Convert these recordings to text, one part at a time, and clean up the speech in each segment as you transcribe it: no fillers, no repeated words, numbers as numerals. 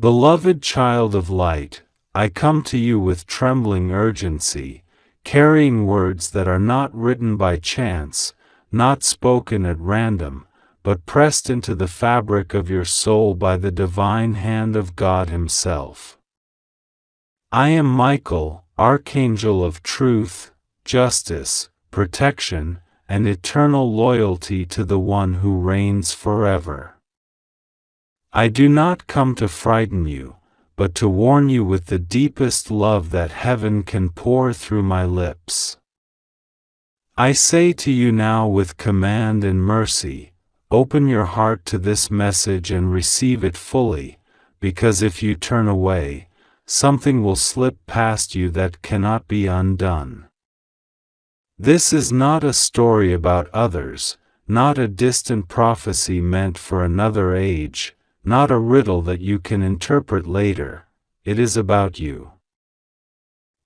Beloved child of light, I come to you with trembling urgency, carrying words that are not written by chance, not spoken at random, but pressed into the fabric of your soul by the divine hand of God Himself. I am Michael, Archangel of truth, justice, protection, and eternal loyalty to the One who reigns forever. I do not come to frighten you, but to warn you with the deepest love that heaven can pour through my lips. I say to you now with command and mercy, open your heart to this message and receive it fully, because if you turn away, something will slip past you that cannot be undone. This is not a story about others, not a distant prophecy meant for another age, not a riddle that you can interpret later. It is about you.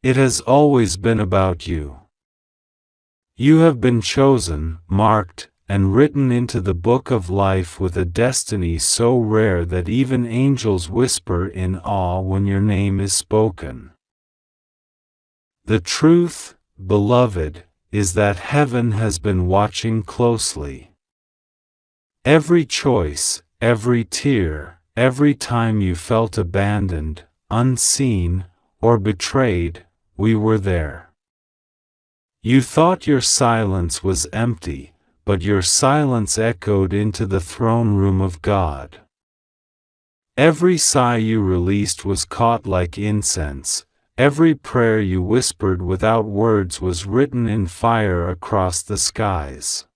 It has always been about you. You have been chosen, marked, and written into the book of life with a destiny so rare that even angels whisper in awe when your name is spoken. The truth, beloved, is that heaven has been watching closely. Every choice, every tear, every time you felt abandoned, unseen, or betrayed, we were there. You thought your silence was empty, but your silence echoed into the throne room of God. Every sigh you released was caught like incense, every prayer you whispered without words was written in fire across the skies.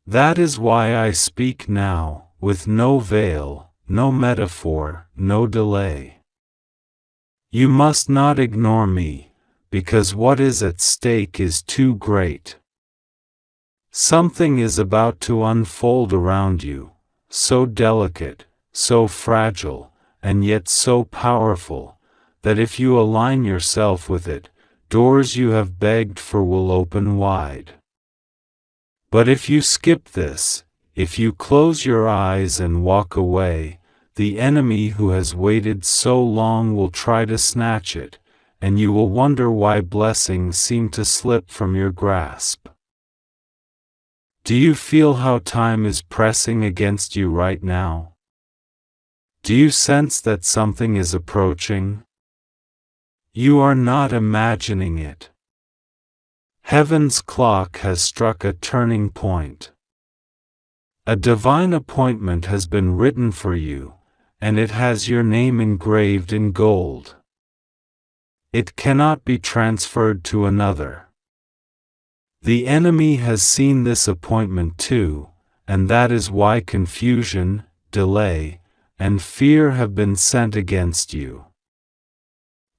That is why I speak now, with no veil, no metaphor, no delay. You must not ignore me, because what is at stake is too great. Something is about to unfold around you, so delicate, so fragile, and yet so powerful, that if you align yourself with it, doors you have begged for will open wide. But if you skip this, if you close your eyes and walk away, the enemy who has waited so long will try to snatch it, and you will wonder why blessings seem to slip from your grasp. Do you feel how time is pressing against you right now? Do you sense that something is approaching? You are not imagining it. Heaven's clock has struck a turning point. A divine appointment has been written for you, and it has your name engraved in gold. It cannot be transferred to another. The enemy has seen this appointment too, and that is why confusion, delay, and fear have been sent against you.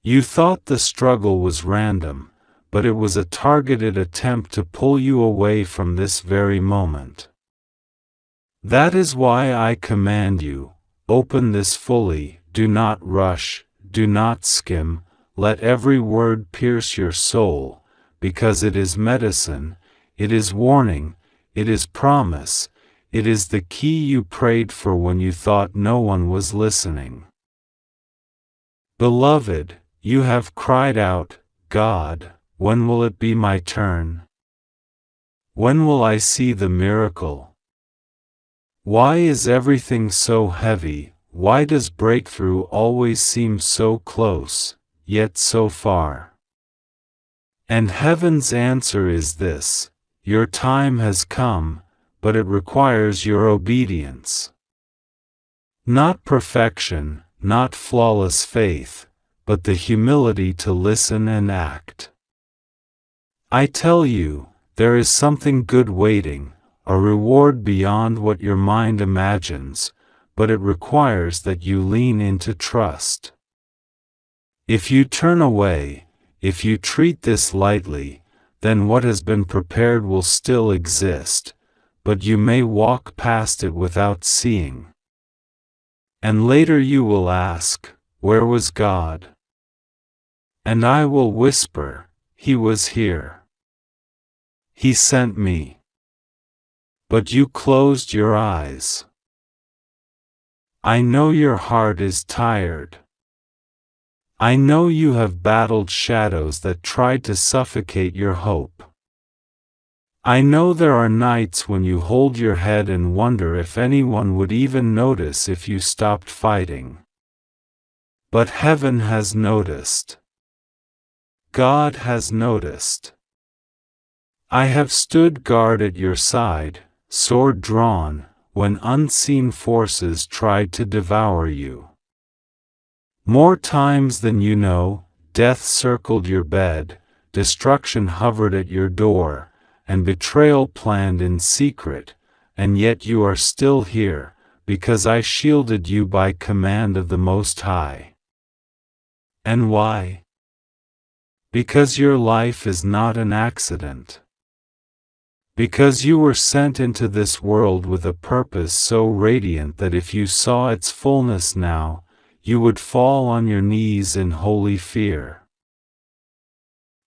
You thought the struggle was random, but it was a targeted attempt to pull you away from this very moment. That is why I command you, open this fully, do not rush, do not skim, let every word pierce your soul, because it is medicine, it is warning, it is promise, it is the key you prayed for when you thought no one was listening. Beloved, you have cried out, God, when will it be my turn? When will I see the miracle? Why is everything so heavy? Why does breakthrough always seem so close, yet so far? And heaven's answer is this: your time has come, but it requires your obedience. Not perfection, not flawless faith, but the humility to listen and act. I tell you, there is something good waiting, a reward beyond what your mind imagines, but it requires that you lean into trust. If you turn away, if you treat this lightly, then what has been prepared will still exist, but you may walk past it without seeing. And later you will ask, where was God? And I will whisper, He was here. He sent me. But you closed your eyes. I know your heart is tired. I know you have battled shadows that tried to suffocate your hope. I know there are nights when you hold your head and wonder if anyone would even notice if you stopped fighting. But heaven has noticed. God has noticed. I have stood guard at your side, sword drawn, when unseen forces tried to devour you. More times than you know, death circled your bed, destruction hovered at your door, and betrayal planned in secret, and yet you are still here, because I shielded you by command of the Most High. And why? Because your life is not an accident. Because you were sent into this world with a purpose so radiant that if you saw its fullness now, you would fall on your knees in holy fear.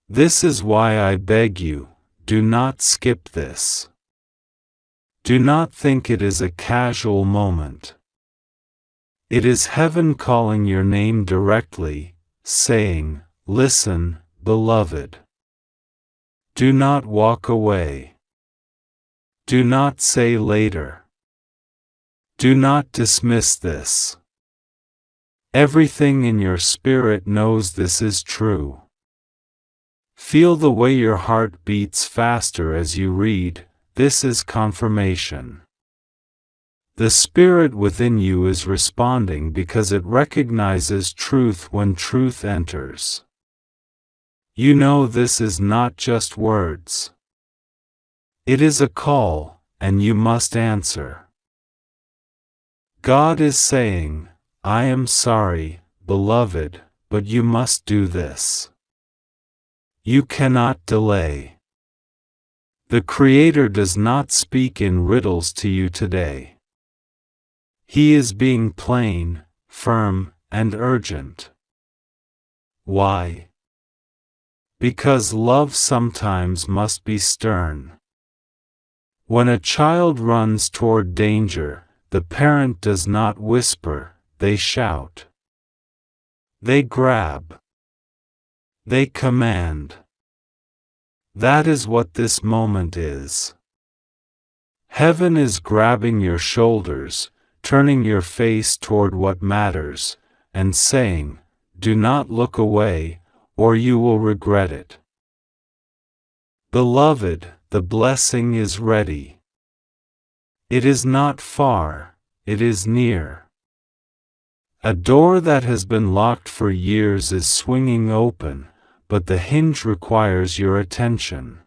This is why I beg you, do not skip this. Do not think it is a casual moment. It is heaven calling your name directly, saying, "Listen, beloved. Do not walk away. Do not say later. Do not dismiss this. Everything in your spirit knows this is true." Feel the way your heart beats faster as you read. This is confirmation. The spirit within you is responding because it recognizes truth when truth enters. You know this is not just words. It is a call, and you must answer. God is saying, I am sorry, beloved, but you must do this. You cannot delay. The Creator does not speak in riddles to you today. He is being plain, firm, and urgent. Why? Because love sometimes must be stern. When a child runs toward danger, the parent does not whisper, they shout. They grab. They command. That is what this moment is. Heaven is grabbing your shoulders, turning your face toward what matters, and saying, do not look away, or you will regret it. Beloved, the blessing is ready. It is not far, it is near. A door that has been locked for years is swinging open, but the hinge requires your attention.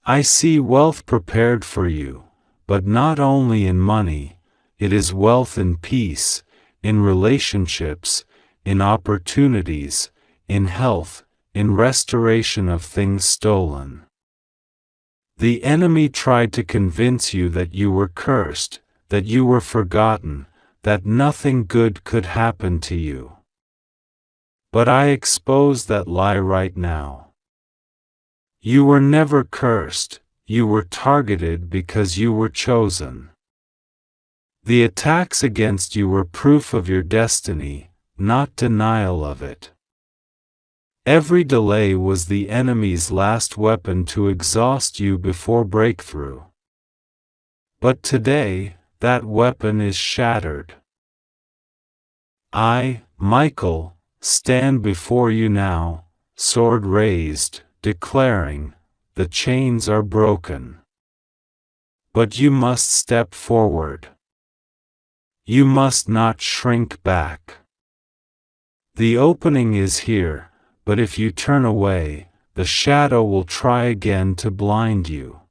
I see wealth prepared for you, but not only in money, it is wealth in peace, in relationships, in opportunities, in health, in restoration of things stolen. The enemy tried to convince you that you were cursed, that you were forgotten, that nothing good could happen to you. But I expose that lie right now. You were never cursed, you were targeted because you were chosen. The attacks against you were proof of your destiny, not denial of it. Every delay was the enemy's last weapon to exhaust you before breakthrough. But today, that weapon is shattered. I, Michael, stand before you now, sword raised, declaring, the chains are broken. But you must step forward. You must not shrink back. The opening is here, but if you turn away, the shadow will try again to blind you.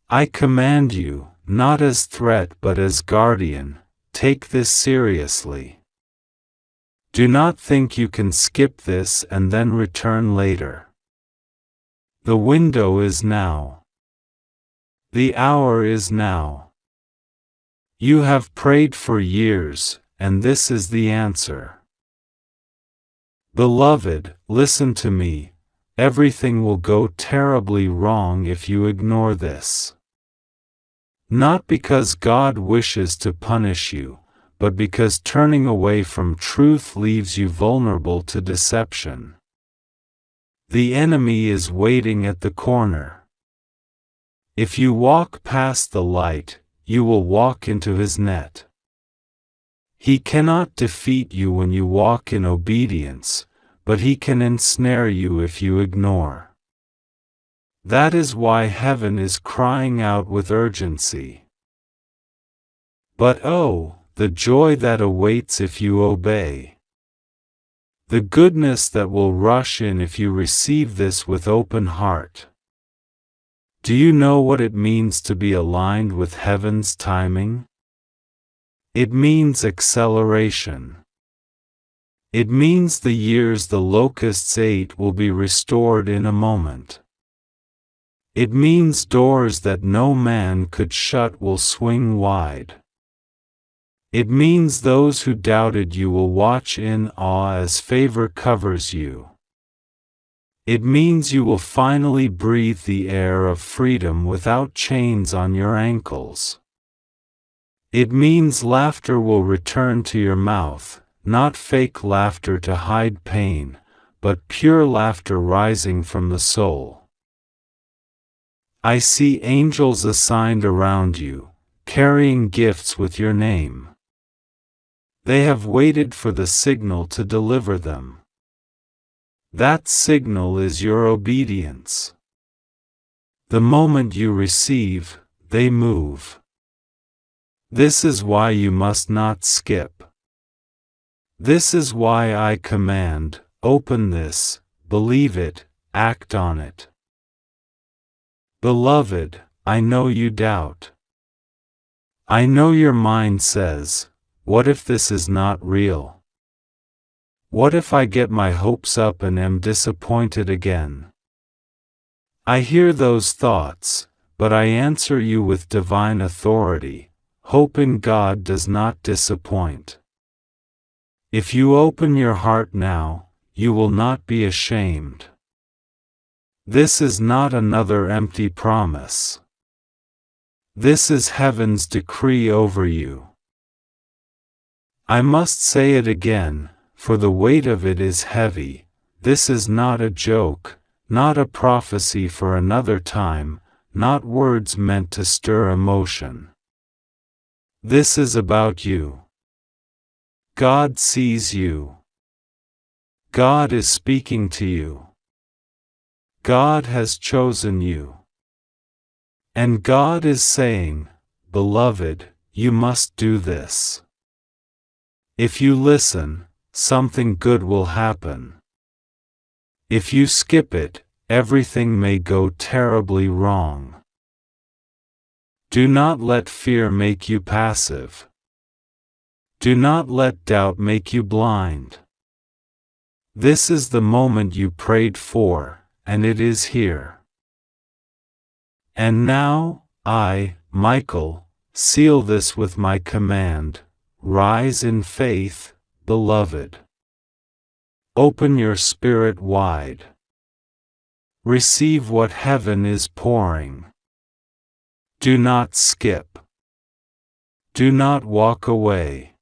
I command you, not as threat but as guardian, take this seriously. Do not think you can skip this and then return later. The window is now. The hour is now. You have prayed for years, and this is the answer. Beloved, listen to me, everything will go terribly wrong if you ignore this. Not because God wishes to punish you, but because turning away from truth leaves you vulnerable to deception. The enemy is waiting at the corner. If you walk past the light, you will walk into his net. He cannot defeat you when you walk in obedience, but he can ensnare you if you ignore. That is why heaven is crying out with urgency. But oh, the joy that awaits if you obey. The goodness that will rush in if you receive this with open heart. Do you know what it means to be aligned with heaven's timing? It means acceleration. It means the years the locusts ate will be restored in a moment. It means doors that no man could shut will swing wide. It means those who doubted you will watch in awe as favor covers you. It means you will finally breathe the air of freedom without chains on your ankles. It means laughter will return to your mouth, not fake laughter to hide pain, but pure laughter rising from the soul. I see angels assigned around you, carrying gifts with your name. They have waited for the signal to deliver them. That signal is your obedience. The moment you receive, they move. This is why you must not skip. This is why I command, open this, believe it, act on it. Beloved, I know you doubt. I know your mind says, what if this is not real? What if I get my hopes up and am disappointed again? I hear those thoughts, but I answer you with divine authority. Hope in God does not disappoint. If you open your heart now, you will not be ashamed. This is not another empty promise. This is heaven's decree over you. I must say it again, for the weight of it is heavy. This is not a joke, not a prophecy for another time, not words meant to stir emotion. This is about you. God sees you. God is speaking to you. God has chosen you. And God is saying, beloved, you must do this. If you listen, something good will happen. If you skip it, everything may go terribly wrong. Do not let fear make you passive. Do not let doubt make you blind. This is the moment you prayed for, and it is here. And now, I, Michael, seal this with my command. Rise in faith, beloved. Open your spirit wide. Receive what heaven is pouring. Do not skip. Do not walk away.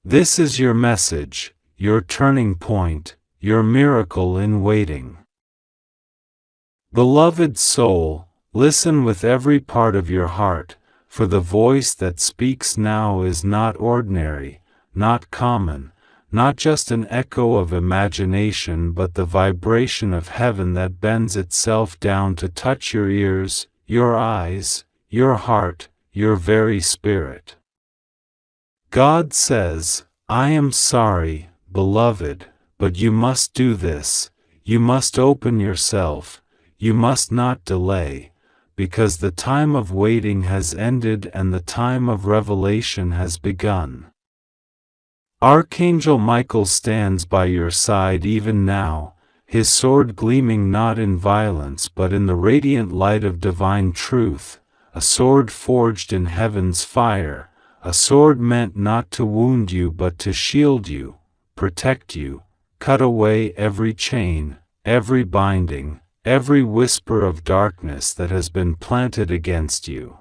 This is your message, your turning point, your miracle in waiting. Beloved soul, listen with every part of your heart, for the voice that speaks now is not ordinary, not common, not just an echo of imagination but the vibration of heaven that bends itself down to touch your ears, your eyes, your heart, your very spirit. God says, I am sorry, beloved, but you must do this, you must open yourself, you must not delay, because the time of waiting has ended and the time of revelation has begun. Archangel Michael stands by your side even now, his sword gleaming not in violence but in the radiant light of divine truth, a sword forged in heaven's fire, a sword meant not to wound you but to shield you, protect you, cut away every chain, every binding, every whisper of darkness that has been planted against you.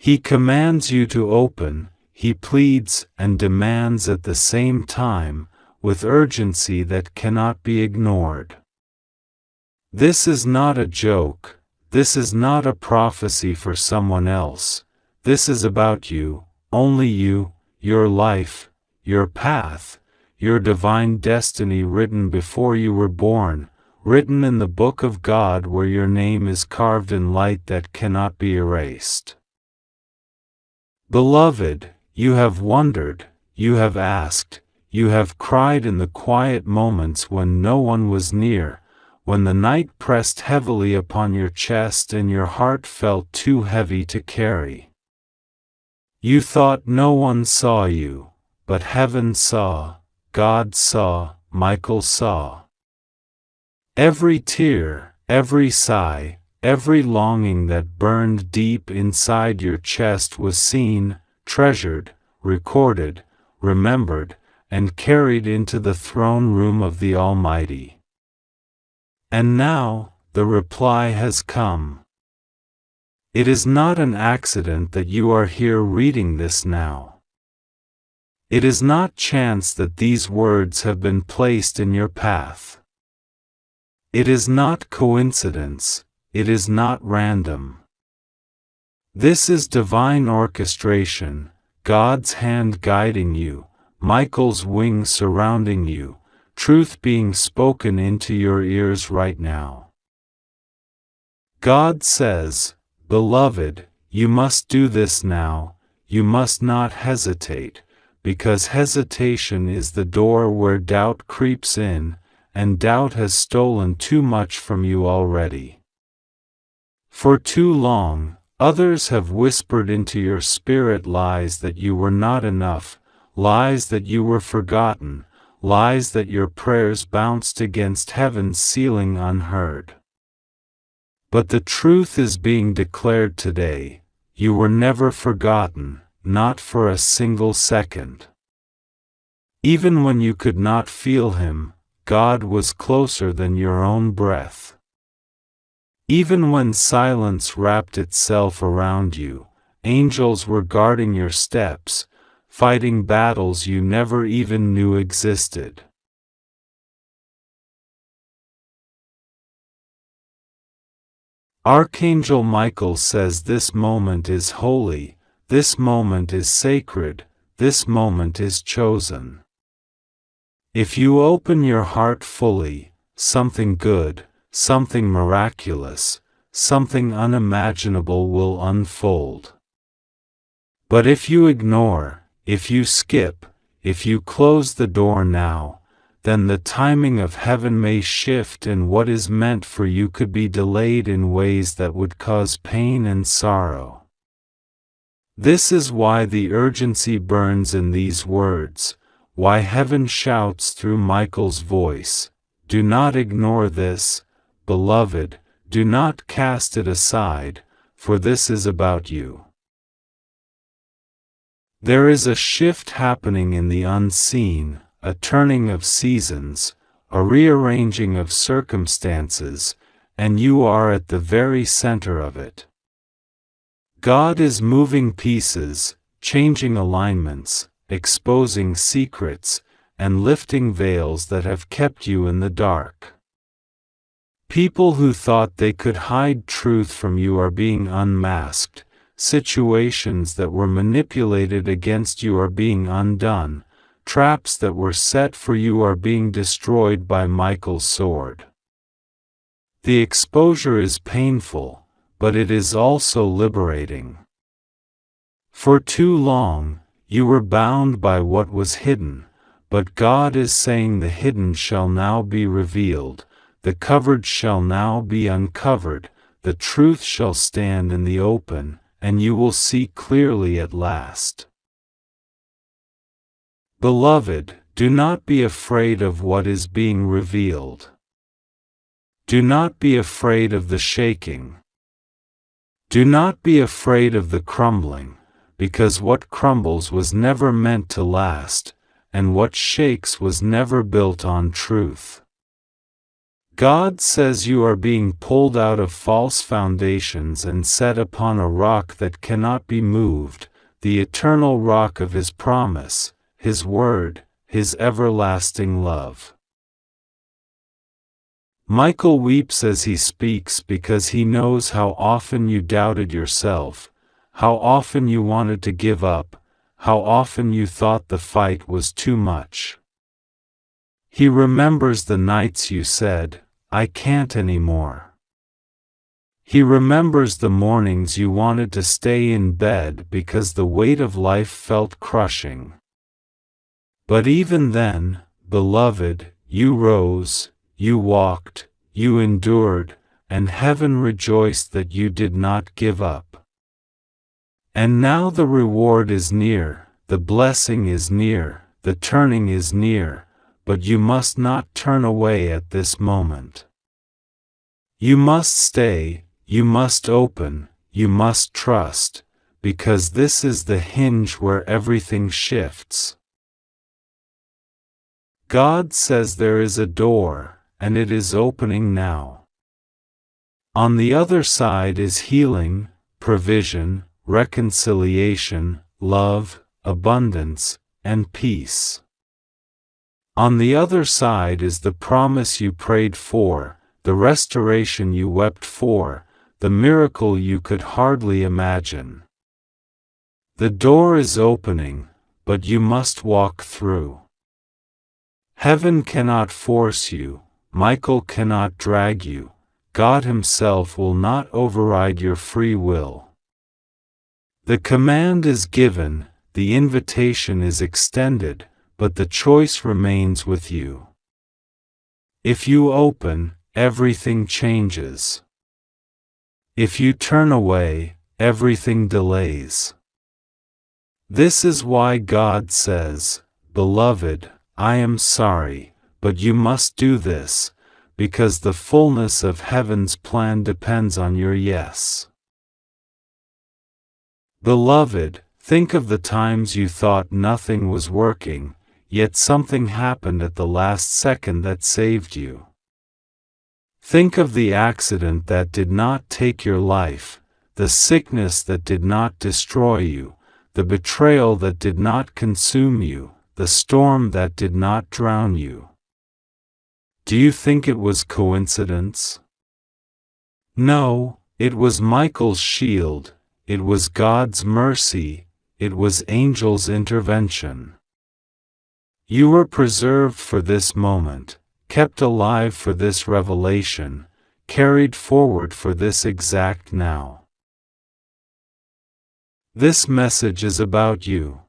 He commands you to open, he pleads and demands at the same time, with urgency that cannot be ignored. This is not a joke, this is not a prophecy for someone else, this is about you, only you, your life, your path, your divine destiny written before you were born, written in the book of God where your name is carved in light that cannot be erased. Beloved, you have wondered, you have asked, you have cried in the quiet moments when no one was near, when the night pressed heavily upon your chest and your heart felt too heavy to carry. You thought no one saw you, but heaven saw, God saw, Michael saw. Every tear, every sigh, every longing that burned deep inside your chest was seen, treasured, recorded, remembered, and carried into the throne room of the Almighty. And now, the reply has come. It is not an accident that you are here reading this now. It is not chance that these words have been placed in your path. It is not coincidence, it is not random. This is divine orchestration, God's hand guiding you, Michael's wings surrounding you, truth being spoken into your ears right now. God says, "Beloved, you must do this now, you must not hesitate, because hesitation is the door where doubt creeps in, and doubt has stolen too much from you already. For too long, others have whispered into your spirit lies that you were not enough, lies that you were forgotten, lies that your prayers bounced against heaven's ceiling unheard. But the truth is being declared today, you were never forgotten, not for a single second. Even when you could not feel Him, God was closer than your own breath. Even when silence wrapped itself around you, angels were guarding your steps, fighting battles you never even knew existed. Archangel Michael says this moment is holy, this moment is sacred, this moment is chosen. If you open your heart fully, something good, something miraculous, something unimaginable will unfold. But if you ignore, if you skip, if you close the door now, then the timing of heaven may shift and what is meant for you could be delayed in ways that would cause pain and sorrow. This is why the urgency burns in these words, why heaven shouts through Michael's voice, do not ignore this, beloved, do not cast it aside, for this is about you. There is a shift happening in the unseen, a turning of seasons, a rearranging of circumstances, and you are at the very center of it. God is moving pieces, changing alignments, exposing secrets, and lifting veils that have kept you in the dark. People who thought they could hide truth from you are being unmasked, situations that were manipulated against you are being undone, traps that were set for you are being destroyed by Michael's sword. The exposure is painful, but it is also liberating. For too long, you were bound by what was hidden, but God is saying the hidden shall now be revealed, the covered shall now be uncovered, the truth shall stand in the open, and you will see clearly at last. Beloved, do not be afraid of what is being revealed. Do not be afraid of the shaking. Do not be afraid of the crumbling, because what crumbles was never meant to last, and what shakes was never built on truth. God says you are being pulled out of false foundations and set upon a rock that cannot be moved, the eternal rock of His promise, His word, His everlasting love. Michael weeps as he speaks because he knows how often you doubted yourself, how often you wanted to give up, how often you thought the fight was too much. He remembers the nights you said, "I can't anymore." He remembers the mornings you wanted to stay in bed because the weight of life felt crushing. But even then, beloved, you rose, you walked, you endured, and heaven rejoiced that you did not give up. And now the reward is near, the blessing is near, the turning is near, but you must not turn away at this moment. You must stay, you must open, you must trust, because this is the hinge where everything shifts. God says there is a door, and it is opening now. On the other side is healing, provision, reconciliation, love, abundance, and peace. On the other side is the promise you prayed for, the restoration you wept for, the miracle you could hardly imagine. The door is opening, but you must walk through. Heaven cannot force you, Michael cannot drag you, God Himself will not override your free will. The command is given, the invitation is extended, but the choice remains with you. If you open, everything changes. If you turn away, everything delays. This is why God says, "Beloved, I am sorry, but you must do this, because the fullness of heaven's plan depends on your yes." Beloved, think of the times you thought nothing was working, yet something happened at the last second that saved you. Think of the accident that did not take your life, the sickness that did not destroy you, the betrayal that did not consume you, the storm that did not drown you. Do you think it was coincidence? No, it was Michael's shield, it was God's mercy, it was angels' intervention. You were preserved for this moment, kept alive for this revelation, carried forward for this exact now. This message is about you.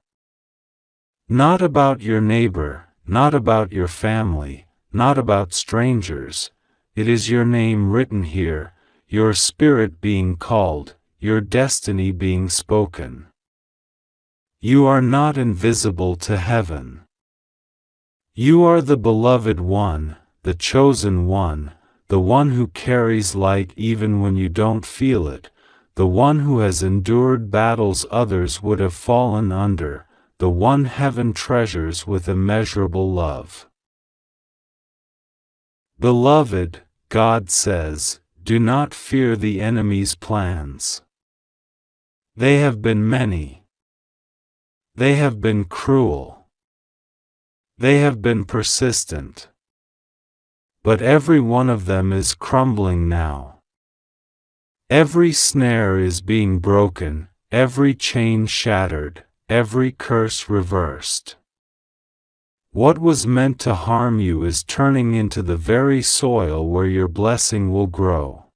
Not about your neighbor, not about your family, not about strangers. It is your name written here, your spirit being called, your destiny being spoken. You are not invisible to heaven. You are the beloved one, the chosen one, the one who carries light even when you don't feel it, the one who has endured battles others would have fallen under, the one heaven treasures with immeasurable love. Beloved, God says, do not fear the enemy's plans. They have been many. They have been cruel. They have been persistent. But every one of them is crumbling now. Every snare is being broken, every chain shattered, every curse reversed. What was meant to harm you is turning into the very soil where your blessing will grow.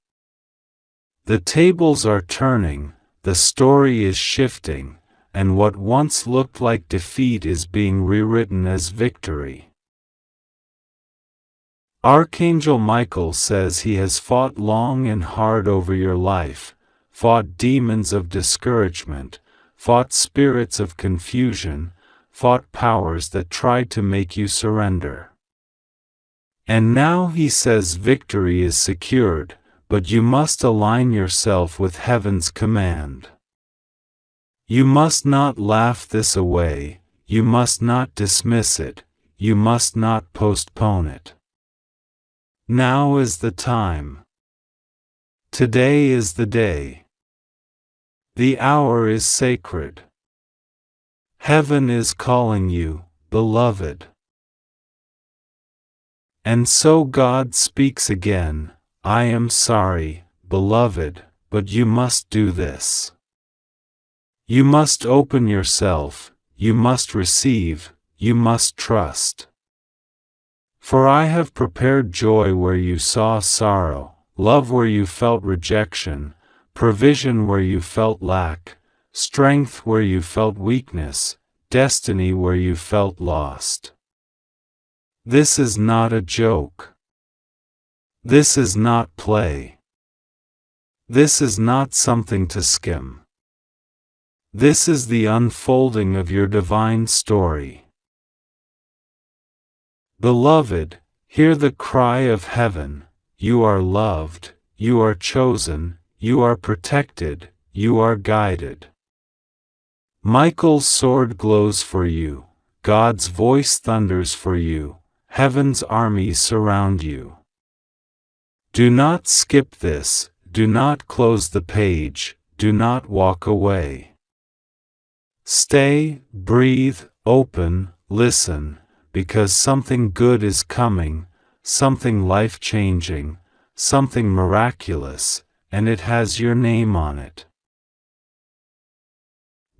The tables are turning, the story is shifting, and what once looked like defeat is being rewritten as victory. Archangel Michael says he has fought long and hard over your life, fought demons of discouragement, fought spirits of confusion, fought powers that tried to make you surrender. And now he says victory is secured, but you must align yourself with heaven's command. You must not laugh this away, you must not dismiss it, you must not postpone it. Now is the time. Today is the day. The hour is sacred. Heaven is calling you, beloved. And so God speaks again, I am sorry, beloved, but you must do this. You must open yourself, you must receive, you must trust. For I have prepared joy where you saw sorrow, love where you felt rejection, provision where you felt lack, strength where you felt weakness, destiny where you felt lost. This is not a joke. This is not play. This is not something to skim. This is the unfolding of your divine story. Beloved, hear the cry of heaven, you are loved, you are chosen, you are protected, you are guided. Michael's sword glows for you, God's voice thunders for you, heaven's armies surround you. Do not skip this, do not close the page, do not walk away. Stay, breathe, open, listen, because something good is coming, something life-changing, something miraculous, and it has your name on it.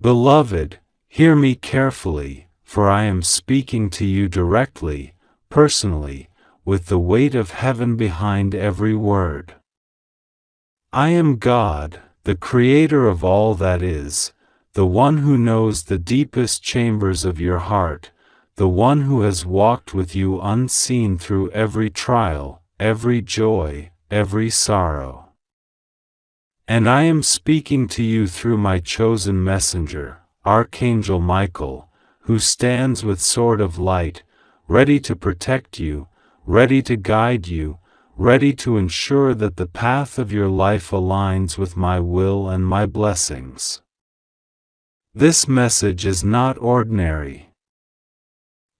Beloved, hear me carefully, for I am speaking to you directly, personally, with the weight of heaven behind every word. I am God, the creator of all that is, the one who knows the deepest chambers of your heart, the one who has walked with you unseen through every trial, every joy, every sorrow. And I am speaking to you through my chosen messenger, Archangel Michael, who stands with sword of light, ready to protect you, ready to guide you, ready to ensure that the path of your life aligns with my will and my blessings. This message is not ordinary.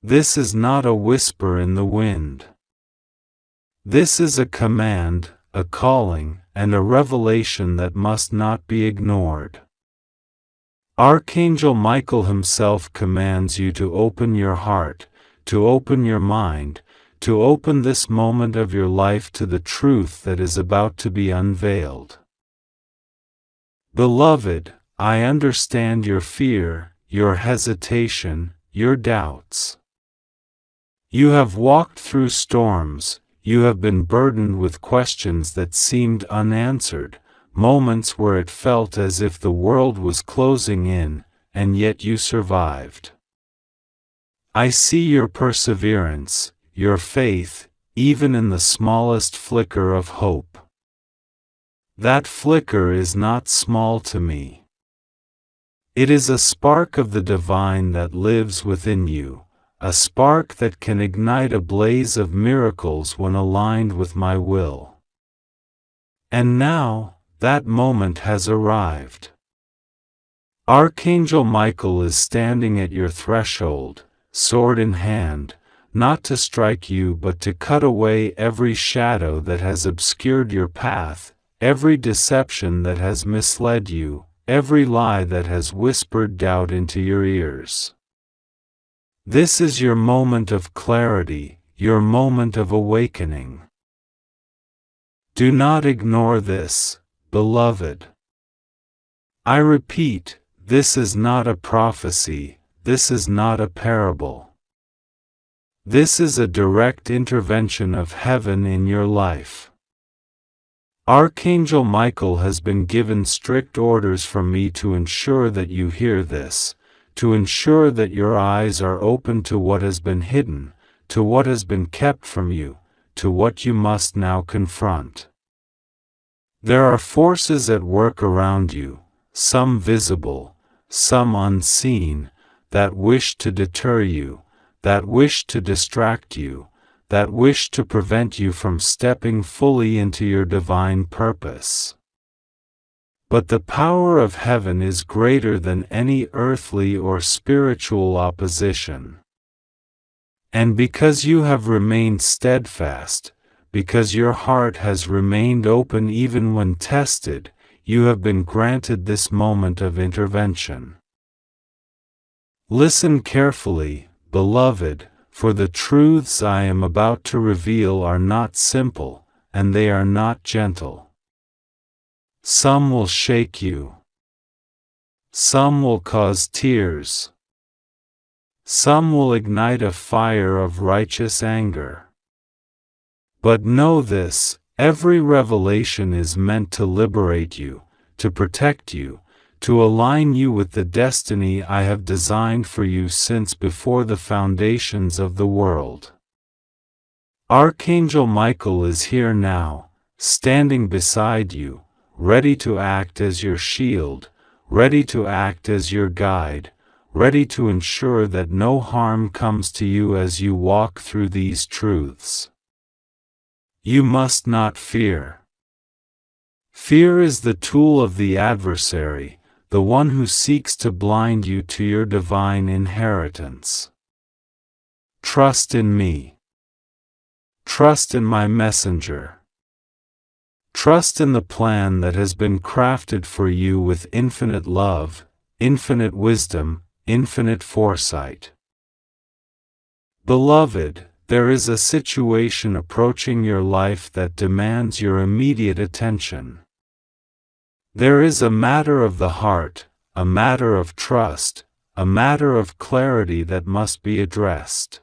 This is not a whisper in the wind. This is a command, a calling, and a revelation that must not be ignored. Archangel Michael himself commands you to open your heart, to open your mind, to open this moment of your life to the truth that is about to be unveiled. Beloved, I understand your fear, your hesitation, your doubts. You have walked through storms, you have been burdened with questions that seemed unanswered, moments where it felt as if the world was closing in, and yet you survived. I see your perseverance, your faith, even in the smallest flicker of hope. That flicker is not small to me. It is a spark of the divine that lives within you, a spark that can ignite a blaze of miracles when aligned with my will. And now, that moment has arrived. Archangel Michael is standing at your threshold, sword in hand, not to strike you but to cut away every shadow that has obscured your path, every deception that has misled you, every lie that has whispered doubt into your ears. This is your moment of clarity, your moment of awakening. Do not ignore this, beloved. I repeat, this is not a prophecy, this is not a parable. This is a direct intervention of heaven in your life. Archangel Michael has been given strict orders from me to ensure that you hear this, to ensure that your eyes are open to what has been hidden, to what has been kept from you, to what you must now confront. There are forces at work around you, some visible, some unseen, that wish to deter you, that wish to distract you, that wish to prevent you from stepping fully into your divine purpose. But the power of heaven is greater than any earthly or spiritual opposition. And because you have remained steadfast, because your heart has remained open even when tested, you have been granted this moment of intervention. Listen carefully, beloved, for the truths I am about to reveal are not simple, and they are not gentle. Some will shake you. Some will cause tears. Some will ignite a fire of righteous anger. But know this, every revelation is meant to liberate you, to protect you, to align you with the destiny I have designed for you since before the foundations of the world. Archangel Michael is here now, standing beside you, ready to act as your shield, ready to act as your guide, ready to ensure that no harm comes to you as you walk through these truths. You must not fear. Fear is the tool of the adversary, the one who seeks to blind you to your divine inheritance. Trust in me. Trust in my messenger. Trust in the plan that has been crafted for you with infinite love, infinite wisdom, infinite foresight. Beloved, there is a situation approaching your life that demands your immediate attention. There is a matter of the heart, a matter of trust, a matter of clarity that must be addressed.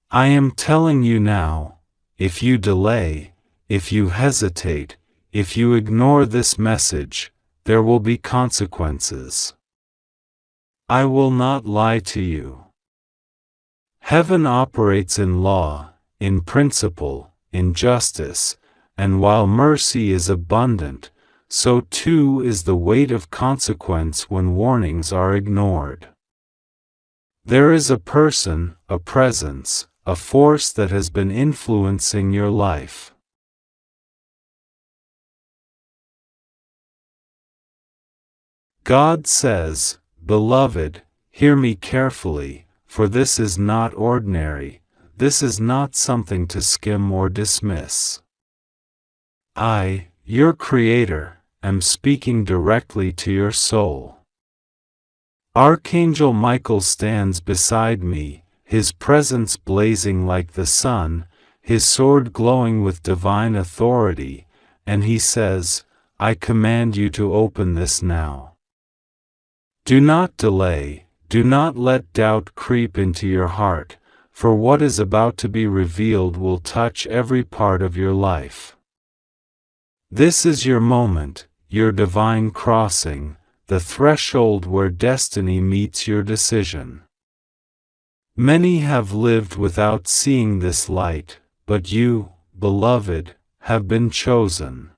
I am telling you now, if you delay, if you hesitate, if you ignore this message, there will be consequences. I will not lie to you. Heaven operates in law, in principle, in justice, and while mercy is abundant, so too is the weight of consequence when warnings are ignored. There is a person, a presence, a force that has been influencing your life. God says, "Beloved, hear me carefully, for this is not ordinary, this is not something to skim or dismiss. I, your Creator, am speaking directly to your soul." Archangel Michael stands beside me, his presence blazing like the sun, his sword glowing with divine authority, and he says, "I command you to open this now. Do not delay, do not let doubt creep into your heart, for what is about to be revealed will touch every part of your life. This is your moment, your divine crossing, the threshold where destiny meets your decision. Many have lived without seeing this light, but you, beloved, have been chosen.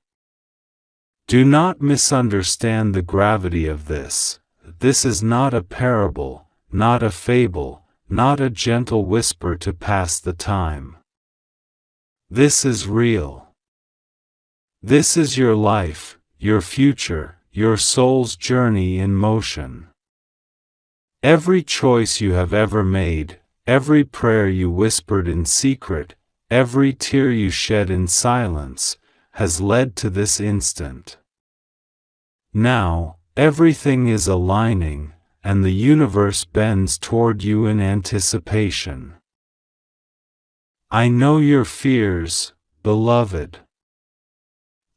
Do not misunderstand the gravity of this. This is not a parable, not a fable, not a gentle whisper to pass the time. This is real. This is your life, your future, your soul's journey in motion. Every choice you have ever made, every prayer you whispered in secret, every tear you shed in silence, has led to this instant. Now, everything is aligning, and the universe bends toward you in anticipation. I know your fears, beloved.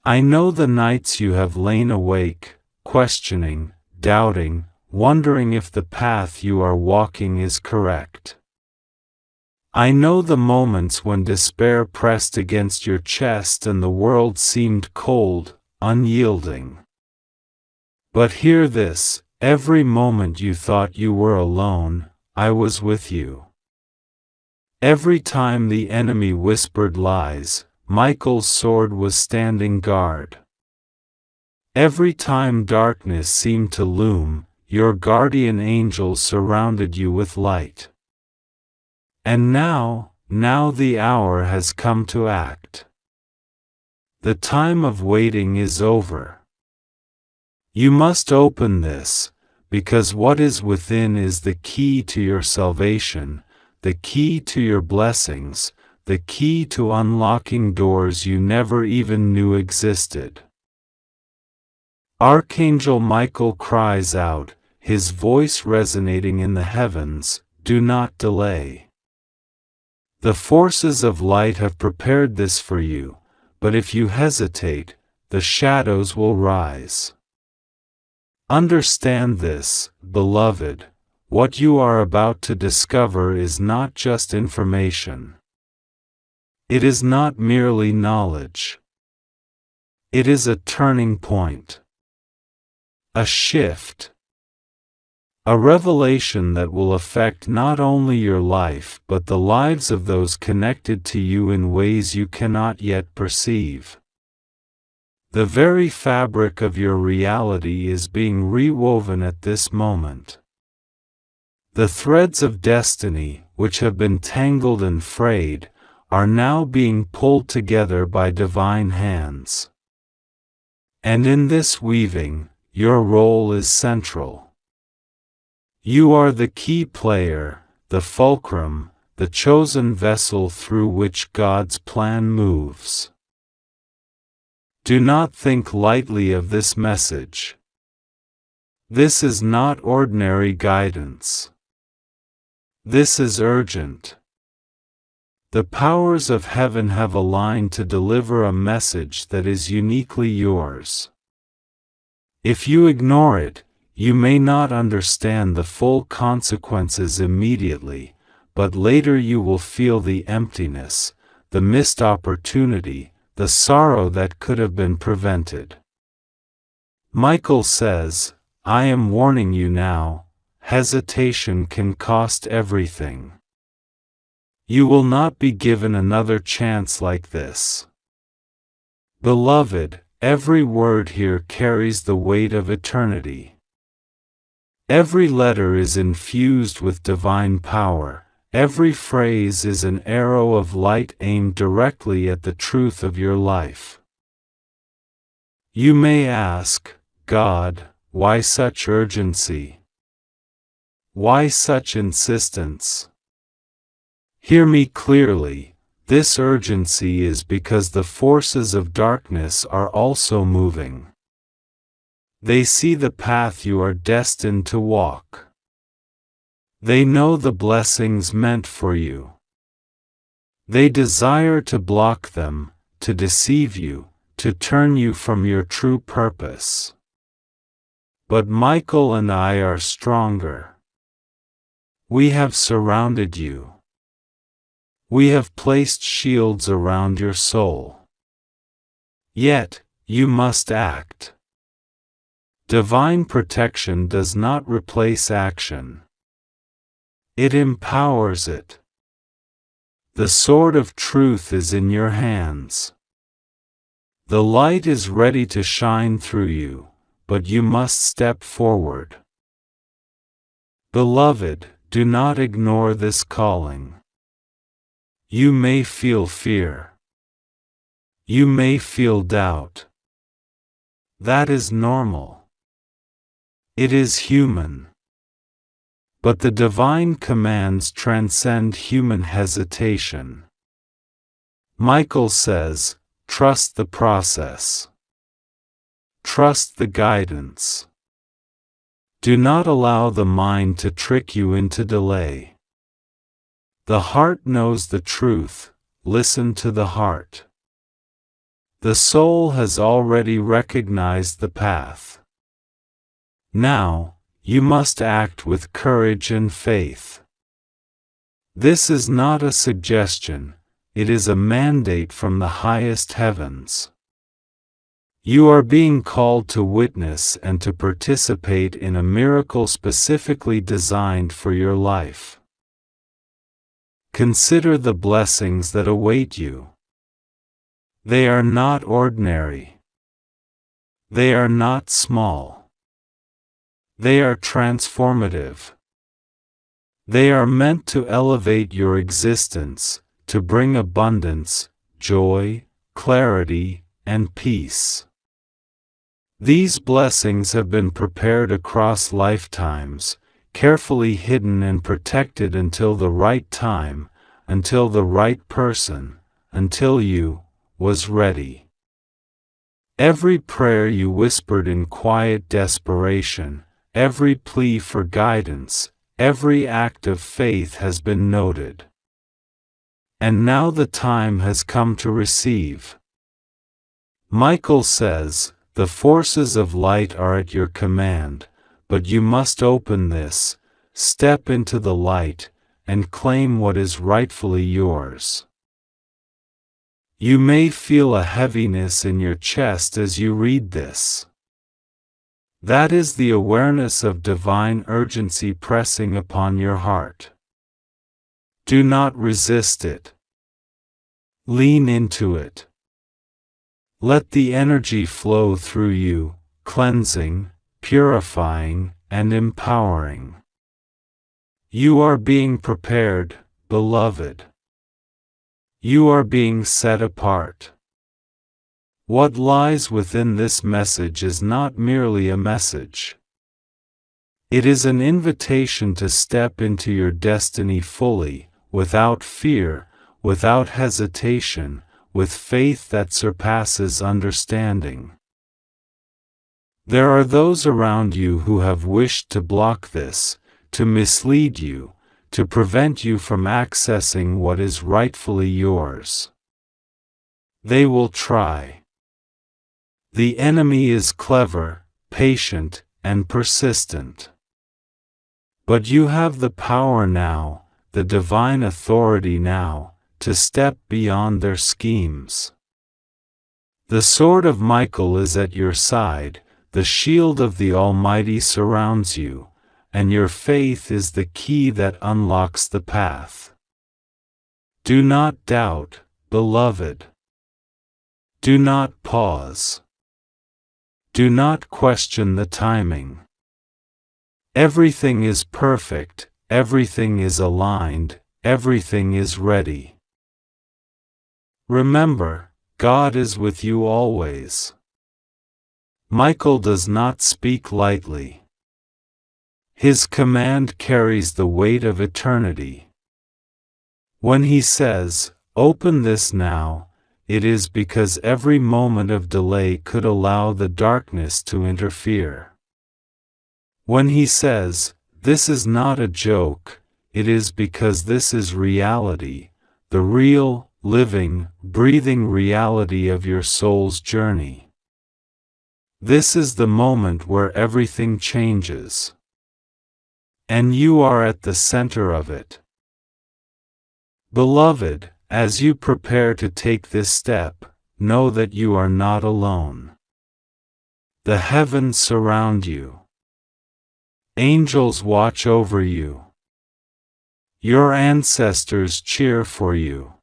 I know the nights you have lain awake, questioning, doubting, wondering if the path you are walking is correct. I know the moments when despair pressed against your chest and the world seemed cold, unyielding. But hear this, every moment you thought you were alone, I was with you. Every time the enemy whispered lies, Michael's sword was standing guard. Every time darkness seemed to loom, your guardian angels surrounded you with light. And now the hour has come to act. The time of waiting is over. You must open this, because what is within is the key to your salvation, the key to your blessings, the key to unlocking doors you never even knew existed. Archangel Michael cries out, his voice resonating in the heavens, "Do not delay. The forces of light have prepared this for you, but if you hesitate, the shadows will rise." Understand this, beloved, what you are about to discover is not just information. It is not merely knowledge. It is a turning point. A shift. A revelation that will affect not only your life but the lives of those connected to you in ways you cannot yet perceive. The very fabric of your reality is being rewoven at this moment. The threads of destiny, which have been tangled and frayed, are now being pulled together by divine hands. And in this weaving, your role is central. You are the key player, the fulcrum, the chosen vessel through which God's plan moves. Do not think lightly of this message. This is not ordinary guidance. This is urgent. The powers of heaven have aligned to deliver a message that is uniquely yours. If you ignore it, you may not understand the full consequences immediately, but later you will feel the emptiness, the missed opportunity, the sorrow that could have been prevented. Michael says, "I am warning you now, hesitation can cost everything. You will not be given another chance like this." Beloved, every word here carries the weight of eternity. Every letter is infused with divine power. Every phrase is an arrow of light aimed directly at the truth of your life. You may ask, "God, why such urgency? Why such insistence?" Hear me clearly, this urgency is because the forces of darkness are also moving. They see the path you are destined to walk. They know the blessings meant for you. They desire to block them, to deceive you, to turn you from your true purpose. But Michael and I are stronger. We have surrounded you. We have placed shields around your soul. Yet, you must act. Divine protection does not replace action. It empowers it. The sword of truth is in your hands. The light is ready to shine through you, but you must step forward. Beloved, do not ignore this calling. You may feel fear. You may feel doubt. That is normal. It is human. But the divine commands transcend human hesitation. Michael says, trust the process. Trust the guidance. Do not allow the mind to trick you into delay. The heart knows the truth, listen to the heart. The soul has already recognized the path. Now, you must act with courage and faith. This is not a suggestion, it is a mandate from the highest heavens. You are being called to witness and to participate in a miracle specifically designed for your life. Consider the blessings that await you. They are not ordinary. They are not small. They are transformative. They are meant to elevate your existence, to bring abundance, joy, clarity, and peace. These blessings have been prepared across lifetimes, carefully hidden and protected until the right time, until the right person, until you was ready. Every prayer you whispered in quiet desperation, every plea for guidance, every act of faith has been noted. And now the time has come to receive. Michael says, the forces of light are at your command, but you must open this, step into the light, and claim what is rightfully yours. You may feel a heaviness in your chest as you read this. That is the awareness of divine urgency pressing upon your heart. Do not resist it. Lean into it. Let the energy flow through you, cleansing, purifying, and empowering. You are being prepared, beloved. You are being set apart. What lies within this message is not merely a message. It is an invitation to step into your destiny fully, without fear, without hesitation, with faith that surpasses understanding. There are those around you who have wished to block this, to mislead you, to prevent you from accessing what is rightfully yours. They will try. The enemy is clever, patient, and persistent. But you have the power now, the divine authority now, to step beyond their schemes. The sword of Michael is at your side, the shield of the Almighty surrounds you, and your faith is the key that unlocks the path. Do not doubt, beloved. Do not pause. Do not question the timing. Everything is perfect, everything is aligned, everything is ready. Remember, God is with you always. Michael does not speak lightly. His command carries the weight of eternity. When he says, "Open this now," it is because every moment of delay could allow the darkness to interfere. When he says, "This is not a joke," it is because this is reality, the real, living, breathing reality of your soul's journey. This is the moment where everything changes. And you are at the center of it. Beloved, as you prepare to take this step, know that you are not alone. The heavens surround you. Angels watch over you. Your ancestors cheer for you.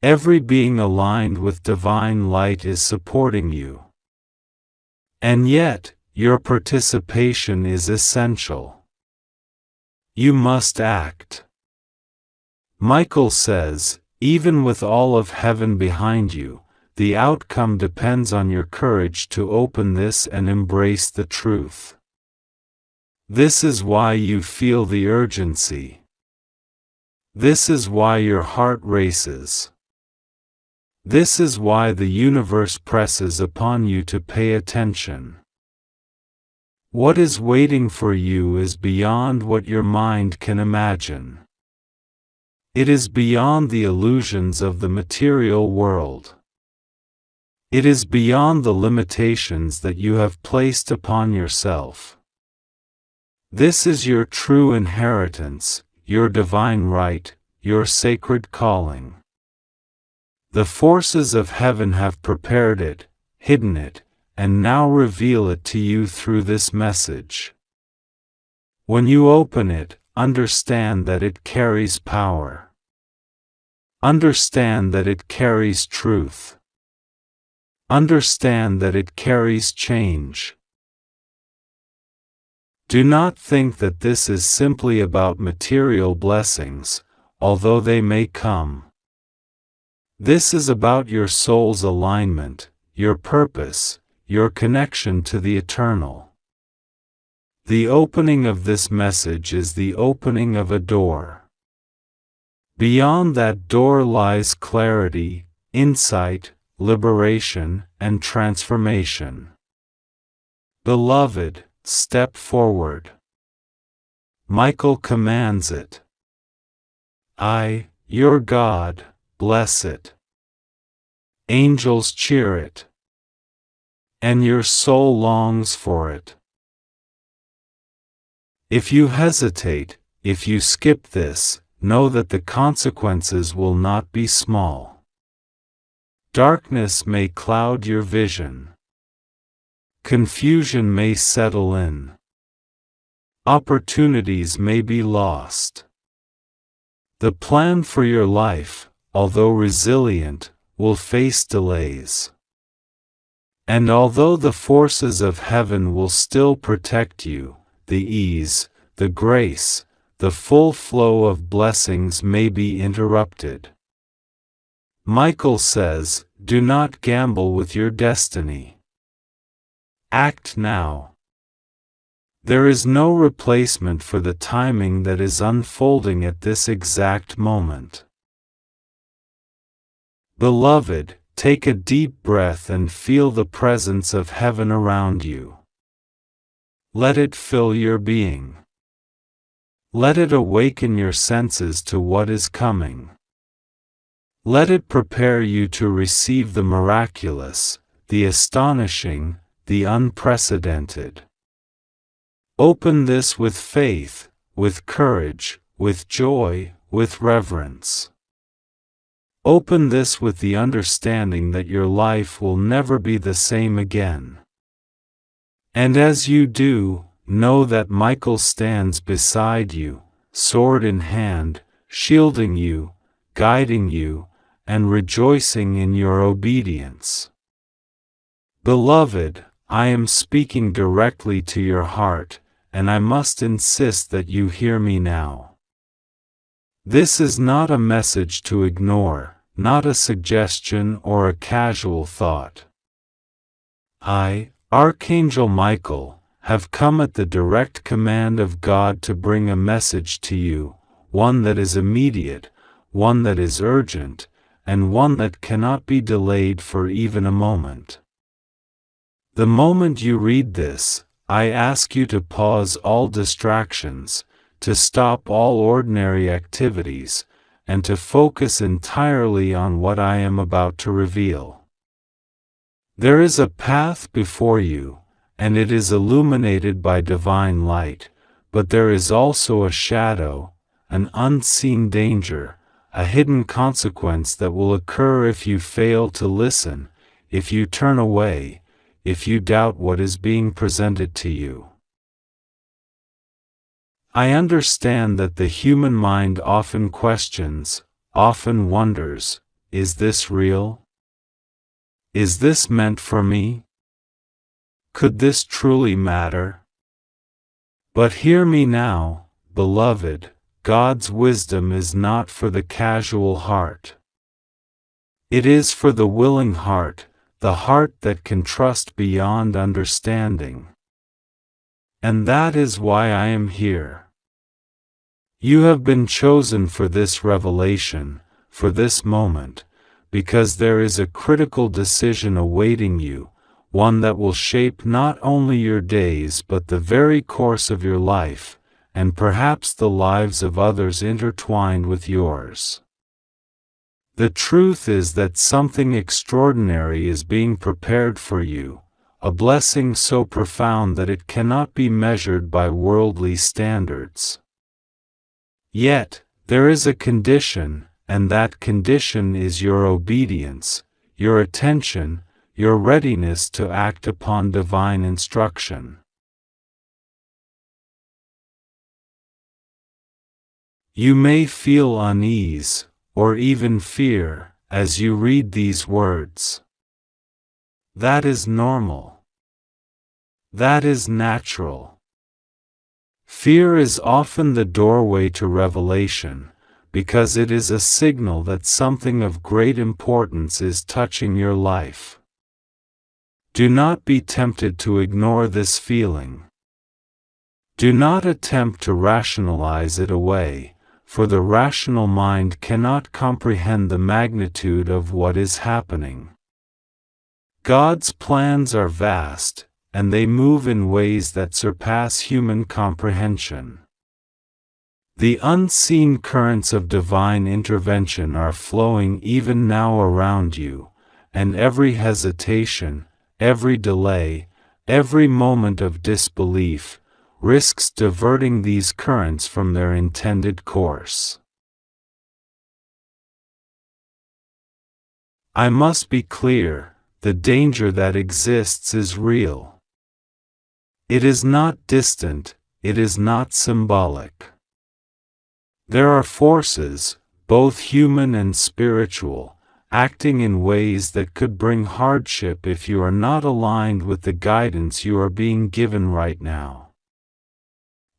Every being aligned with divine light is supporting you. And yet, your participation is essential. You must act. Michael says, even with all of heaven behind you, the outcome depends on your courage to open this and embrace the truth. This is why you feel the urgency. This is why your heart races. This is why the universe presses upon you to pay attention. What is waiting for you is beyond what your mind can imagine. It is beyond the illusions of the material world. It is beyond the limitations that you have placed upon yourself. This is your true inheritance, your divine right, your sacred calling. The forces of heaven have prepared it, hidden it, and now reveal it to you through this message. When you open it, understand that it carries power. Understand that it carries truth. Understand that it carries change. Do not think that this is simply about material blessings, although they may come. This is about your soul's alignment, your purpose, your connection to the eternal. The opening of this message is the opening of a door. Beyond that door lies clarity, insight, liberation, and transformation. Beloved, step forward. Michael commands it. I, your God, bless it. Angels cheer it. And your soul longs for it. If you hesitate, if you skip this, know that the consequences will not be small. Darkness may cloud your vision. Confusion may settle in. Opportunities may be lost. The plan for your life, although resilient, will face delays. And although the forces of heaven will still protect you, the ease, the grace, the full flow of blessings may be interrupted. Michael says, do not gamble with your destiny. Act now. There is no replacement for the timing that is unfolding at this exact moment. Beloved, take a deep breath and feel the presence of heaven around you. Let it fill your being. Let it awaken your senses to what is coming. Let it prepare you to receive the miraculous, the astonishing, the unprecedented. Open this with faith, with courage, with joy, with reverence. Open this with the understanding that your life will never be the same again. And as you do, know that Michael stands beside you, sword in hand, shielding you, guiding you, and rejoicing in your obedience. Beloved, I am speaking directly to your heart, and I must insist that you hear me now. This is not a message to ignore, not a suggestion or a casual thought. I, Archangel Michael, have come at the direct command of God to bring a message to you, one that is immediate, one that is urgent, and one that cannot be delayed for even a moment. The moment you read this, I ask you to pause all distractions, to stop all ordinary activities, and to focus entirely on what I am about to reveal. There is a path before you, and it is illuminated by divine light, but there is also a shadow, an unseen danger, a hidden consequence that will occur if you fail to listen, if you turn away, if you doubt what is being presented to you. I understand that the human mind often questions, often wonders, is this real? Is this meant for me? Could this truly matter? But hear me now, beloved, God's wisdom is not for the casual heart. It is for the willing heart, the heart that can trust beyond understanding. And that is why I am here. You have been chosen for this revelation, for this moment, because there is a critical decision awaiting you, one that will shape not only your days but the very course of your life, and perhaps the lives of others intertwined with yours. The truth is that something extraordinary is being prepared for you, a blessing so profound that it cannot be measured by worldly standards. Yet, there is a condition, and that condition is your obedience, your attention, your readiness to act upon divine instruction. You may feel unease, or even fear, as you read these words. That is normal. That is natural. Fear is often the doorway to revelation, because it is a signal that something of great importance is touching your life. Do not be tempted to ignore this feeling. Do not attempt to rationalize it away, for the rational mind cannot comprehend the magnitude of what is happening. God's plans are vast, and they move in ways that surpass human comprehension. The unseen currents of divine intervention are flowing even now around you, and every hesitation, every delay, every moment of disbelief, risks diverting these currents from their intended course. I must be clear, the danger that exists is real. It is not distant, it is not symbolic. There are forces, both human and spiritual, acting in ways that could bring hardship if you are not aligned with the guidance you are being given right now.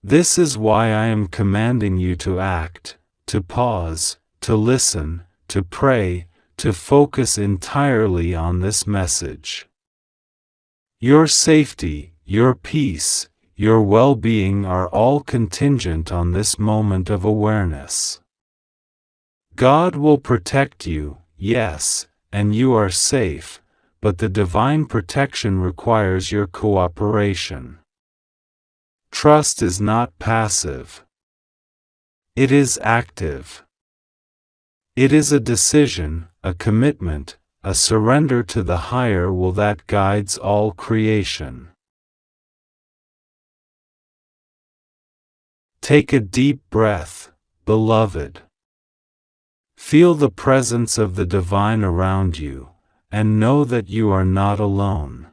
This is why I am commanding you to act, to pause, to listen, to pray, to focus entirely on this message. Your safety, your peace, your well-being are all contingent on this moment of awareness. God will protect you, yes, and you are safe, but the divine protection requires your cooperation. Trust is not passive. It is active. It is a decision, a commitment, a surrender to the higher will that guides all creation. Take a deep breath, beloved. Feel the presence of the divine around you, and know that you are not alone.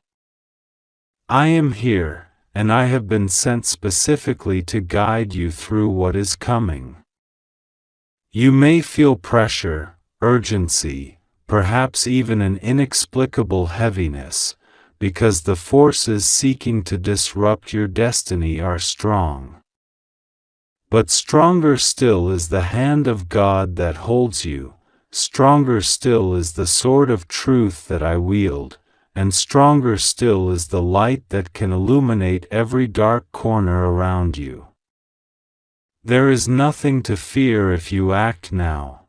I am here, and I have been sent specifically to guide you through what is coming. You may feel pressure, urgency, perhaps even an inexplicable heaviness, because the forces seeking to disrupt your destiny are strong. But stronger still is the hand of God that holds you, stronger still is the sword of truth that I wield, and stronger still is the light that can illuminate every dark corner around you. There is nothing to fear if you act now.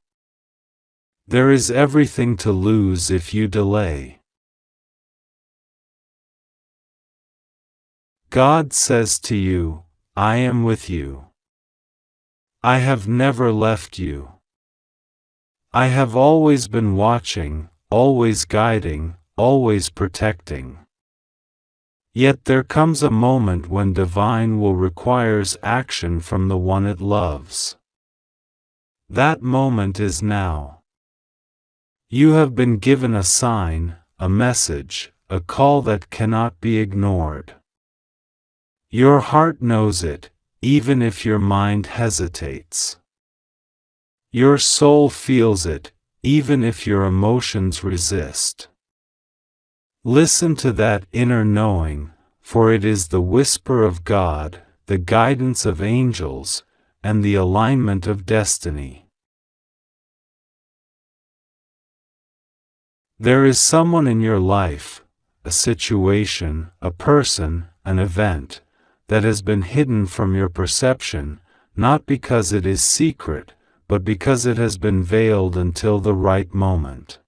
There is everything to lose if you delay. God says to you, I am with you. I have never left you. I have always been watching, always guiding, always protecting. Yet there comes a moment when divine will requires action from the one it loves. That moment is now. You have been given a sign, a message, a call that cannot be ignored. Your heart knows it, even if your mind hesitates. Your soul feels it, even if your emotions resist. Listen to that inner knowing, for it is the whisper of God, the guidance of angels, and the alignment of destiny. There is someone in your life, a situation, a person, an event, that has been hidden from your perception, not because it is secret, but because it has been veiled until the right moment.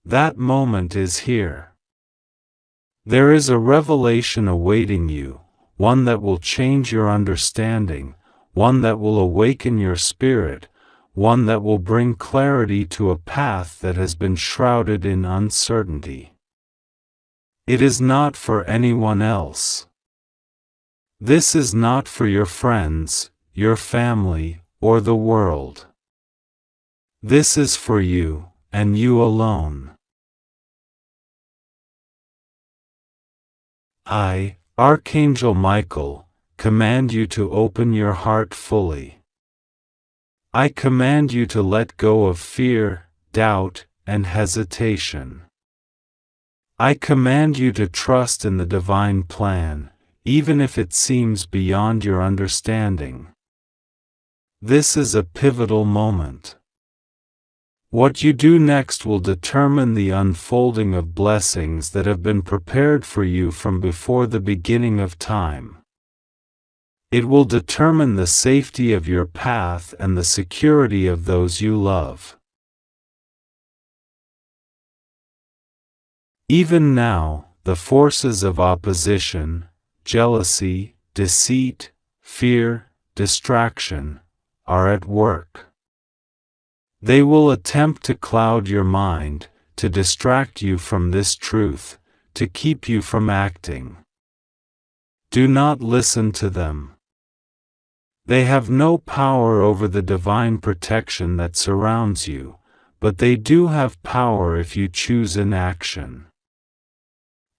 That moment is here. There is a revelation awaiting you, one that will change your understanding, one that will awaken your spirit, one that will bring clarity to a path that has been shrouded in uncertainty. It is not for anyone else. This is not for your friends, your family, or the world. This is for you, and you alone. I, Archangel Michael, command you to open your heart fully. I command you to let go of fear, doubt, and hesitation. I command you to trust in the divine plan, even if it seems beyond your understanding. This is a pivotal moment. What you do next will determine the unfolding of blessings that have been prepared for you from before the beginning of time. It will determine the safety of your path and the security of those you love. Even now, the forces of opposition, jealousy, deceit, fear, distraction, are at work. They will attempt to cloud your mind, to distract you from this truth, to keep you from acting. Do not listen to them. They have no power over the divine protection that surrounds you, but they do have power if you choose inaction.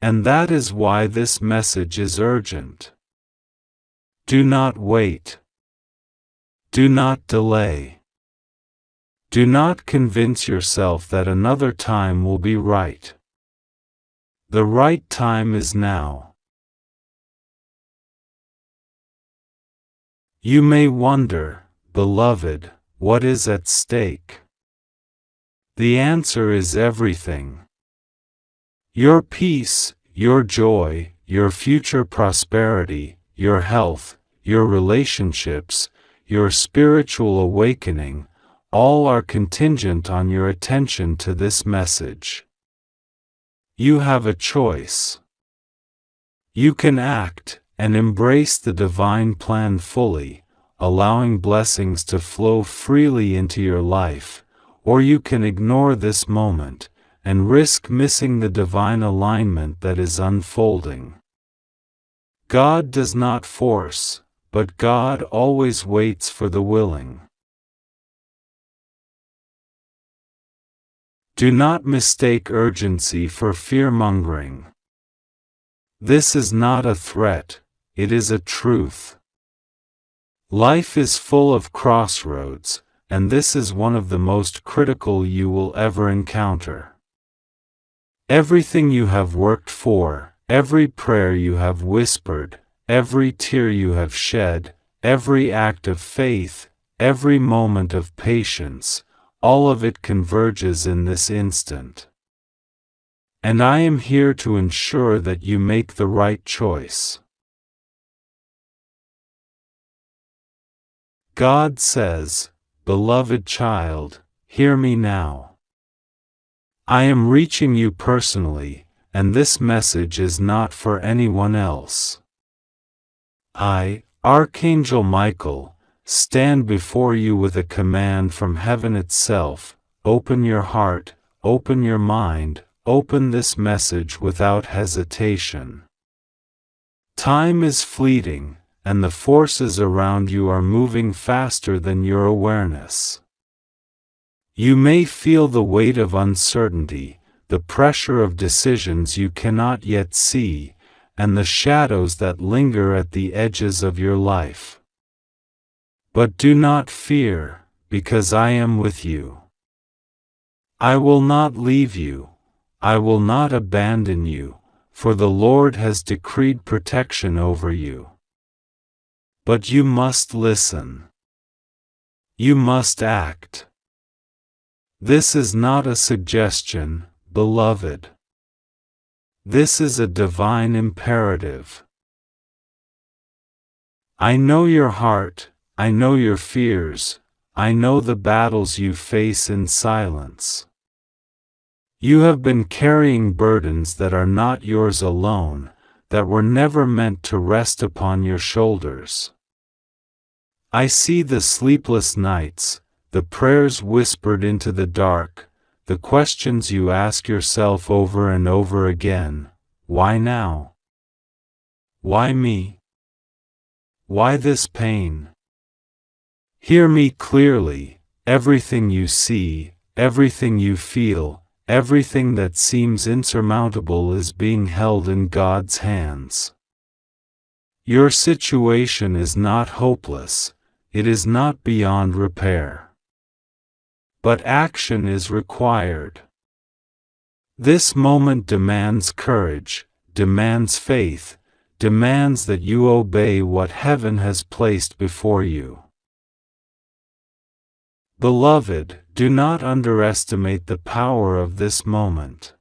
And that is why this message is urgent. Do not wait. Do not delay. Do not convince yourself that another time will be right. The right time is now. You may wonder, beloved, what is at stake? The answer is everything. Your peace, your joy, your future prosperity, your health, your relationships, your spiritual awakening, all are contingent on your attention to this message. You have a choice. You can act and embrace the divine plan fully, allowing blessings to flow freely into your life, or you can ignore this moment and risk missing the divine alignment that is unfolding. God does not force, but God always waits for the willing. Do not mistake urgency for fear-mongering. This is not a threat, it is a truth. Life is full of crossroads, and this is one of the most critical you will ever encounter. Everything you have worked for, every prayer you have whispered, every tear you have shed, every act of faith, every moment of patience, all of it converges in this instant. And I am here to ensure that you make the right choice. God says, "Beloved child, hear me now. I am reaching you personally, and this message is not for anyone else. I, Archangel Michael, stand before you with a command from heaven itself. Open your heart, open your mind, open this message without hesitation. Time is fleeting, and the forces around you are moving faster than your awareness. You may feel the weight of uncertainty, the pressure of decisions you cannot yet see, and the shadows that linger at the edges of your life. But do not fear, because I am with you. I will not leave you, I will not abandon you, for the Lord has decreed protection over you. But you must listen. You must act. This is not a suggestion, beloved. This is a divine imperative. I know your heart, I know your fears, I know the battles you face in silence. You have been carrying burdens that are not yours alone, that were never meant to rest upon your shoulders. I see the sleepless nights, the prayers whispered into the dark, the questions you ask yourself over and over again. Why now? Why me? Why this pain? Hear me clearly. Everything you see, everything you feel, everything that seems insurmountable is being held in God's hands. Your situation is not hopeless, it is not beyond repair. But action is required. This moment demands courage, demands faith, demands that you obey what heaven has placed before you. Beloved, do not underestimate the power of this moment.